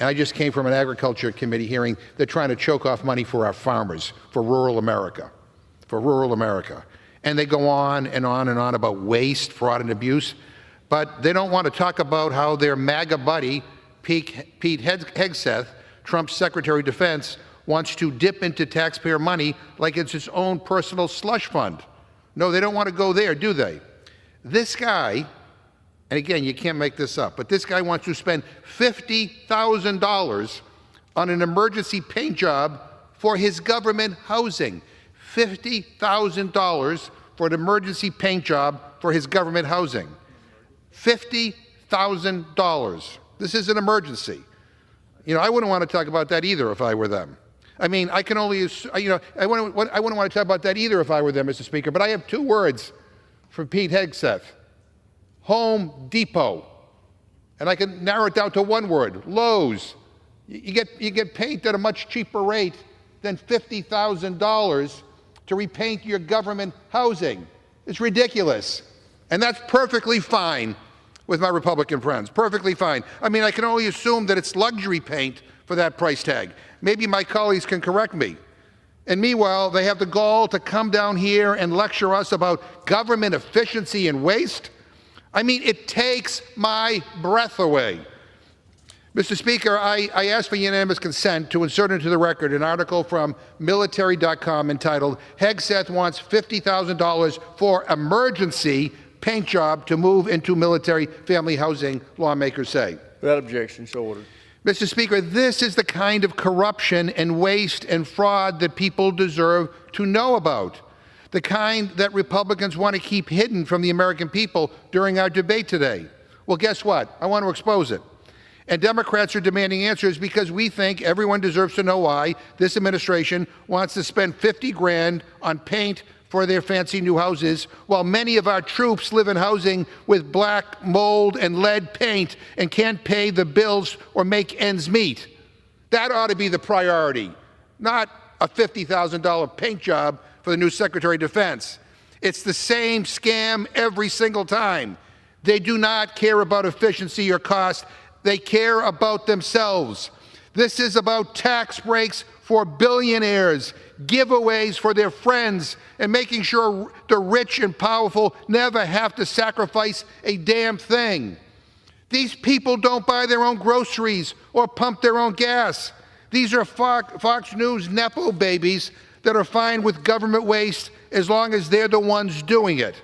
And I just came from an agriculture committee hearing. They're trying to choke off money for our farmers, for rural America, And they go on and on and on about waste, fraud, and abuse. But they don't want to talk about how their MAGA buddy, Pete Hegseth, Trump's Secretary of Defense, wants to dip into taxpayer money like it's his own personal slush fund. No, they don't want to go there, do they? This guy, and again, you can't make this up, but this guy wants to spend $50,000 on an emergency paint job for his government housing. $50,000 for an emergency paint job for his government housing. $50,000. This is an emergency. You know, I wouldn't want to talk about that either if I were them. I mean, I can only, I wouldn't want to talk about that either if I were them, Mr. Speaker, but I have two words for Pete Hegseth: Home Depot. And I can narrow it down to one word: Lowe's. You get paint at a much cheaper rate than $50,000 to repaint your government housing. It's ridiculous. And that's perfectly fine with my Republican friends, perfectly fine. I mean, I can only assume that it's luxury paint for that price tag. Maybe my colleagues can correct me. And meanwhile, they have the gall to come down here and lecture us about government efficiency and waste. I mean, it takes my breath away. Mr. Speaker, I ask for unanimous consent to insert into the record an article from military.com entitled, "Hegseth wants $50,000 for emergency paint job to move into military family housing," lawmakers say. Without objection, so ordered. Mr. Speaker, this is the kind of corruption and waste and fraud that people deserve to know about, the kind that Republicans want to keep hidden from the American people during our debate today. Well, guess what? I want to expose it. And Democrats are demanding answers because we think everyone deserves to know why this administration wants to spend $50 grand on paint for their fancy new houses, while many of our troops live in housing with black mold and lead paint and can't pay the bills or make ends meet. That ought to be the priority, not a $50,000 paint job for the new Secretary of Defense. It's the same scam every single time. They do not care about efficiency or cost. They care about themselves. This is about tax breaks for billionaires, giveaways for their friends, and making sure the rich and powerful never have to sacrifice a damn thing. These people don't buy their own groceries or pump their own gas. These are Fox News Nepo babies that are fine with government waste as long as they're the ones doing it.